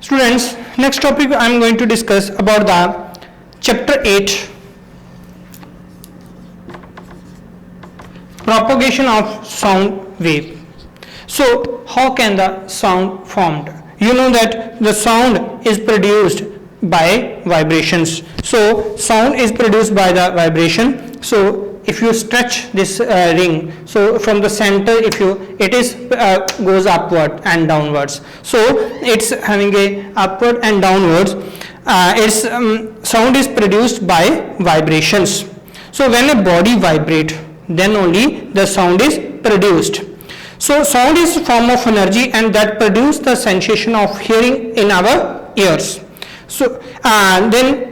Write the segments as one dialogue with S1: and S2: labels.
S1: Students, next topic I am going to discuss about the chapter 8, propagation of sound wave. So how can the sound formed? You know that the sound is produced by vibrations. So sound is produced by the vibration. So if you stretch this ring, so from the center, if you it is goes upward and downwards, so it's having a upward and downwards, its sound is produced by vibrations. So when a body vibrate, then only the sound is produced. So sound is a form of energy and that produce the sensation of hearing in our ears. So then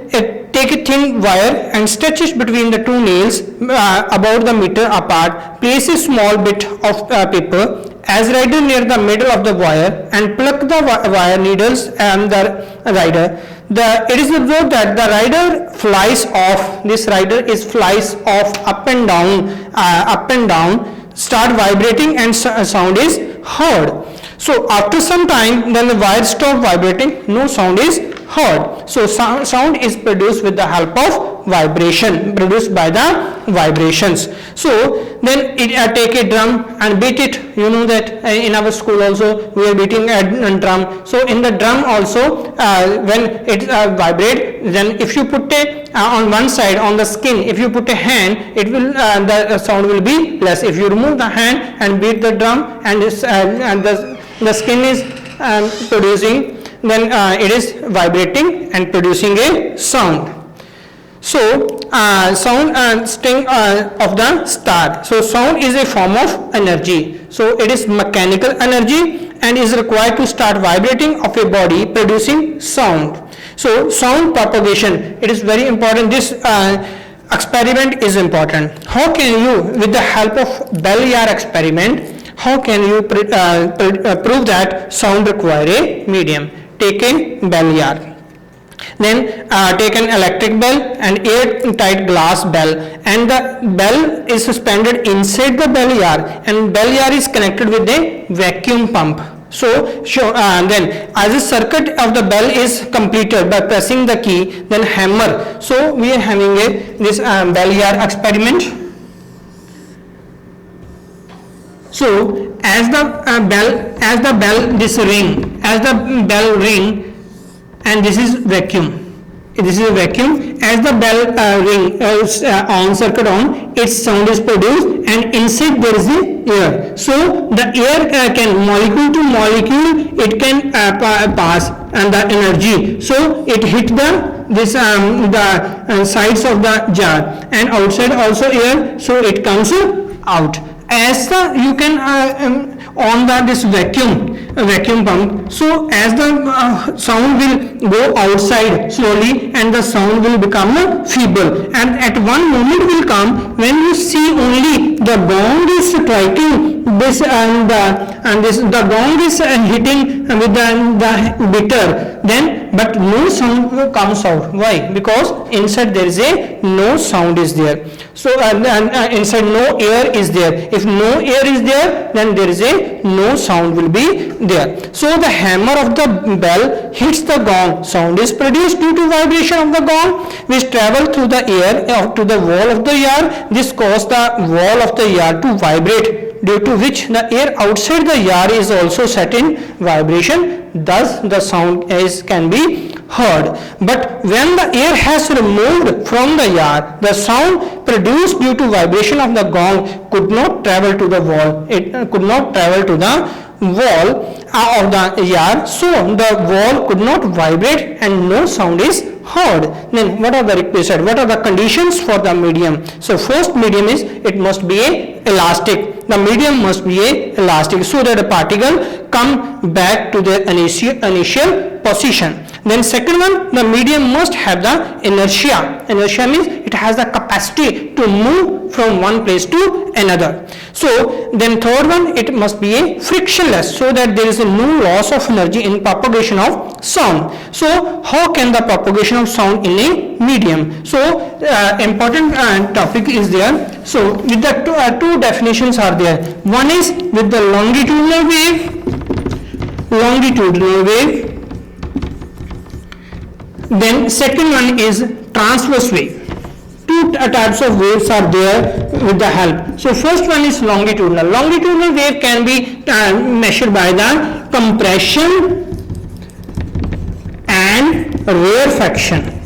S1: take a thin wire and stretch it between the two nails about the meter apart. Place a small bit of paper as rider near the middle of the wire and pluck the wire needles and the rider. It is observed that the rider flies off. This rider is flies off up and down, start vibrating and sound is heard. So after some time, then the wire stop vibrating, no sound is heard. So sound is produced with the help of vibration, produced by the vibrations. So then take a drum and beat it. You know that in our school also we are beating a drum. So in the drum also when it vibrate, then if you put a on one side on the skin, if you put a hand, it will the sound will be less. If you remove the hand and beat the drum and the skin is producing, then it is vibrating and producing a sound. So sound and sting of the star. So sound is a form of energy. So it is mechanical energy and is required to start vibrating of a body producing sound. So sound propagation, it is very important. This experiment is important. How can you, with the help of Bell-Yar experiment, how can you prove that sound require a medium? Take a Bell-Yar. Then take an electric bell and airtight glass bell, and the bell is suspended inside the Bell-Yar, and Bell-Yar is connected with a vacuum pump. So then as the circuit of the bell is completed by pressing the key, then hammer. So we are having this Bell-Yar experiment. So as the bell ring, and this is vacuum. This is a vacuum. As the bell ring on circuit on, its sound is produced, and inside there is the air. So the air can molecule to molecule it can pass, and the energy. So it hit the sides of the jar, and outside also air. So it comes out. As you can on this vacuum pump, so as the sound will go outside slowly and the sound will become feeble, and at one moment will come when you see only the gong is striking this and the gong is hitting with the bitter, then but no sound comes out. Why? Because inside there is no sound is there. So inside no air is there. If no air is there, then there is no sound will be there. So the hammer of the bell hits the gong. Sound is produced due to vibration of the gong, which travel through the air to the wall of the yard. This causes the wall of the yard to vibrate, due to which the air outside the yard is also set in vibration. Thus the sound can be heard. But when the air has removed from the yard, the sound produced due to vibration of the gong could not travel to the wall. It could not travel to the wall of the yard, so the wall could not vibrate and no sound is heard. Then what are the requisite? What are the conditions for the medium? So first medium is it must be elastic. The medium must be elastic, so that a particle come back to their initial position. Then second one, the medium must have the inertia. Inertia means it has the capacity to move from one place to another. So then third one, it must be frictionless, so that there is no loss of energy in propagation of sound. So how can the propagation of sound in a medium? So important topic is there. So with the two definitions are there. One is with the longitudinal wave Then second one is transverse wave. Two types of waves are there with the help. So first one is longitudinal. Longitudinal wave can be measured by the compression and rarefaction.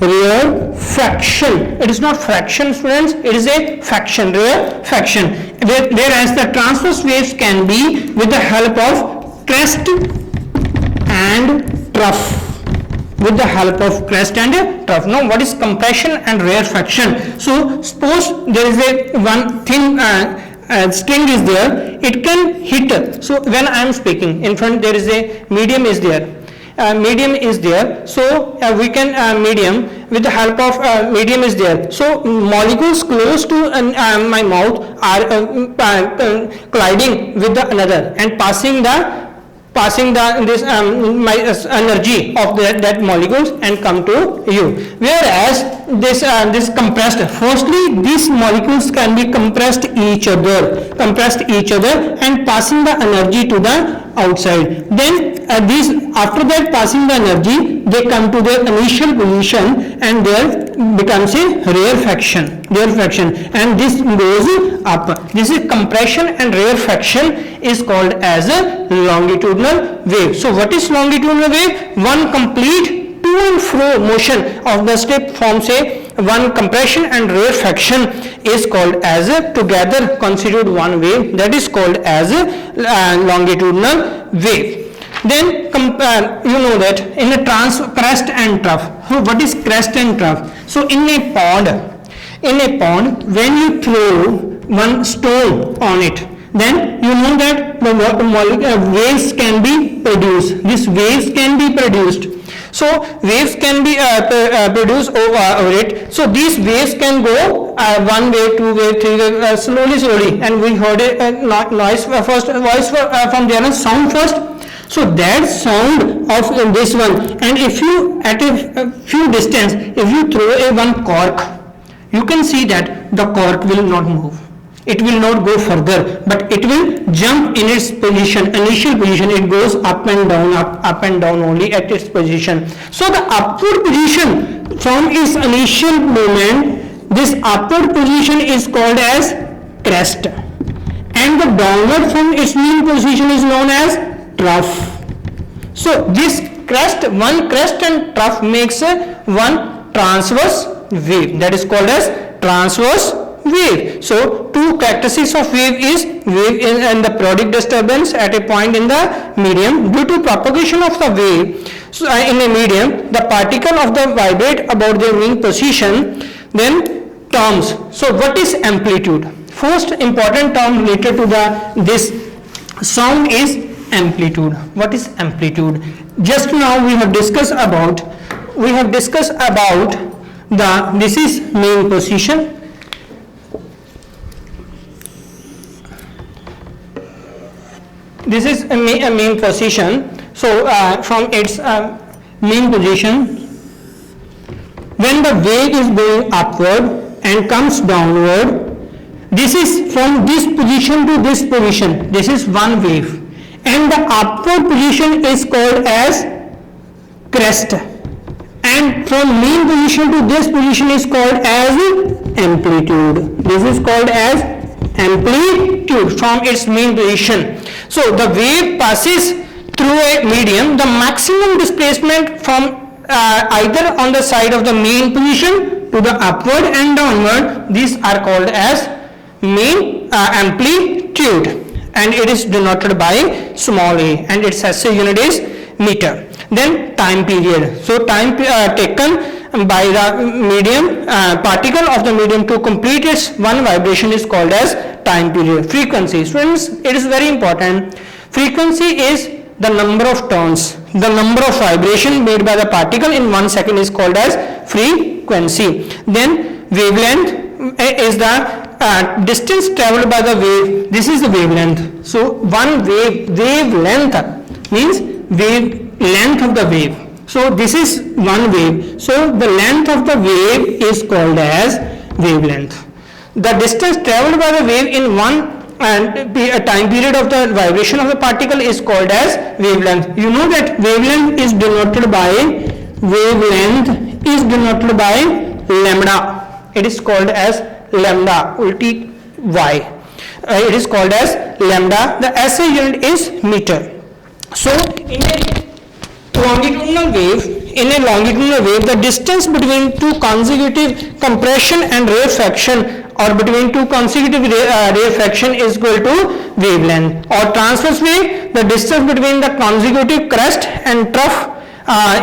S1: Rarefaction. It is not fraction, students. It is a faction. Rarefaction. Whereas the transverse waves can be with the help of crest and trough. With the help of crest and trough. Now, what is compression and rarefaction? So, suppose there is a one thin string is there, it can hit. So, when I am speaking, in front there is a medium is there. Medium is there. So, we can medium with the help of medium is there. So, molecules close to my mouth are colliding with the another and passing this my energy of that molecules and come to you. Whereas this compressed, firstly these molecules can be compressed each other and passing the energy to the outside. Then these after that passing the energy, they come to their initial position and there becomes a rarefaction, and this goes up. This is compression and rarefaction is called as a longitudinal wave. So what is longitudinal wave? One complete to and fro motion of the strip forms a one compression and rarefaction is called as a together constitute one wave, that is called as a longitudinal wave. Then you know that in a crest and trough. So what is crest and trough? So in a pond when you throw one stone on it, then you know that the waves can be produced. These waves can be produced. So waves can be produced over it. So these waves can go one wave, two wave, three wave, slowly, and we heard a noise first, voice from there, sound first. So that sound of this one, and if you at a few distance, if you throw a one cork, you can see that the cork will not move. It will not go further, but it will jump in its position, initial position. It goes up and down, up and down only at its position. So the upward position from its initial movement, this upward position is called as crest, and the downward from its mean position is known as trough. So this one crest and trough makes one transverse wave, that is called as transverse wave. So two characteristics of wave is wave and the periodic disturbance at a point in the medium. Due to propagation of the wave in a medium, the particle of the vibrate about their mean position. Then terms. So what is amplitude? First important term related to this sound is amplitude. What is amplitude? Just now we have discussed about this is mean position. This is a mean position. So from its mean position, when the wave is going upward and comes downward, this is from this position to this position. This is one wave, and the upward position is called as crest, and from mean position to this position is called as amplitude. This is called as amplitude from its mean position. So the wave passes through a medium. The maximum displacement from either on the side of the mean position to the upward and downward, these are called as mean amplitude, and it is denoted by small a, and its SI unit is meter. Then time period. So time taken by the medium particle of the medium to complete its one vibration is called as time period. Frequency. Students, it is very important. Frequency is the number of turns, the number of vibration made by the particle in 1 second is called as frequency. Then wavelength is the distance traveled by the wave. This is the wavelength. So one wavelength means length of the wave. So this is one wave. So the length of the wave is called as wavelength. The distance traveled by the wave in one a time period of the vibration of the particle is called as wavelength. You know that wavelength is denoted by wavelength is denoted by lambda. It is called as lambda, ulti y. It is called as lambda. The SI unit is meter. So in a longitudinal wave, the distance between two consecutive compression and rarefaction, or between two consecutive rarefaction, is equal to wavelength. Or transverse wave, the distance between the consecutive crest and trough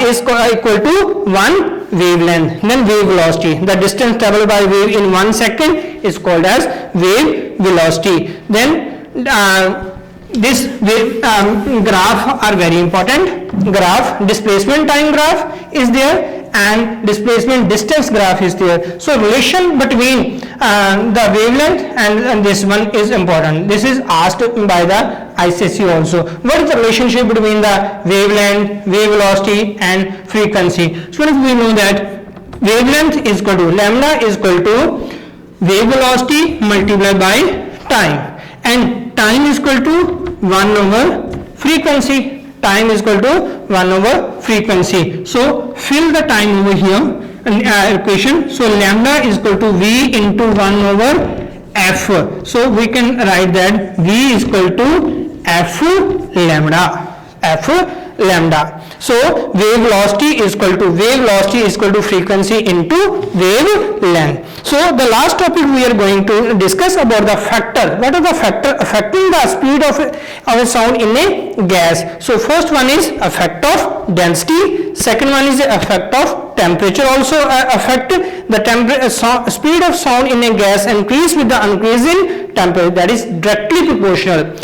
S1: is equal to one wavelength. Then wave velocity, the distance traveled by wave in 1 second is called as wave velocity. Then this wave graph are very important. Graph, displacement time graph is there, and displacement distance graph is there. So relation between the wavelength and this one is important. This is asked by the ICSE also. What is the relationship between the wavelength, wave velocity and frequency? So we know that wavelength is equal to lambda is equal to wave velocity multiplied by time, and time is equal to 1 over frequency. Time is equal to 1 over frequency. So fill the time over here in equation. So lambda is equal to V into 1 over F. So we can write that V is equal to F lambda. So wave velocity is equal to frequency into wavelength. So the last topic we are going to discuss about the factor. What are the factor affecting the speed of a sound in a gas? So first one is effect of density. Second one is the effect of temperature. Also affect the speed of sound in a gas increase with the increase in temperature. That is directly proportional.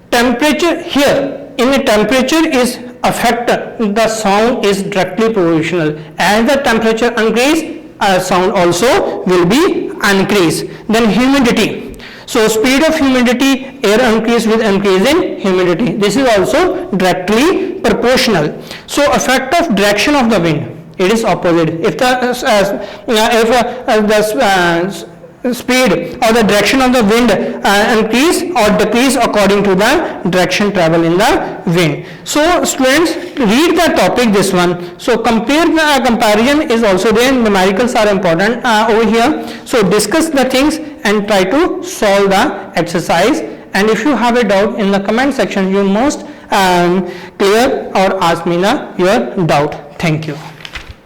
S1: Temperature here. In a temperature is affect the sound is directly proportional. As the temperature increase, sound also will be increase. Then humidity. So speed of humidity, air increase with increase in humidity. This is also directly proportional. So effect of direction of the wind, it is opposite. If the speed or the direction of the wind increase or decrease according to the direction travel in the wind. So students, read the topic, this one. So comparison is also there. Numericals are important over here. So discuss the things and try to solve the exercise. And if you have a doubt, in the comment section you must clear or ask me your doubt. Thank you.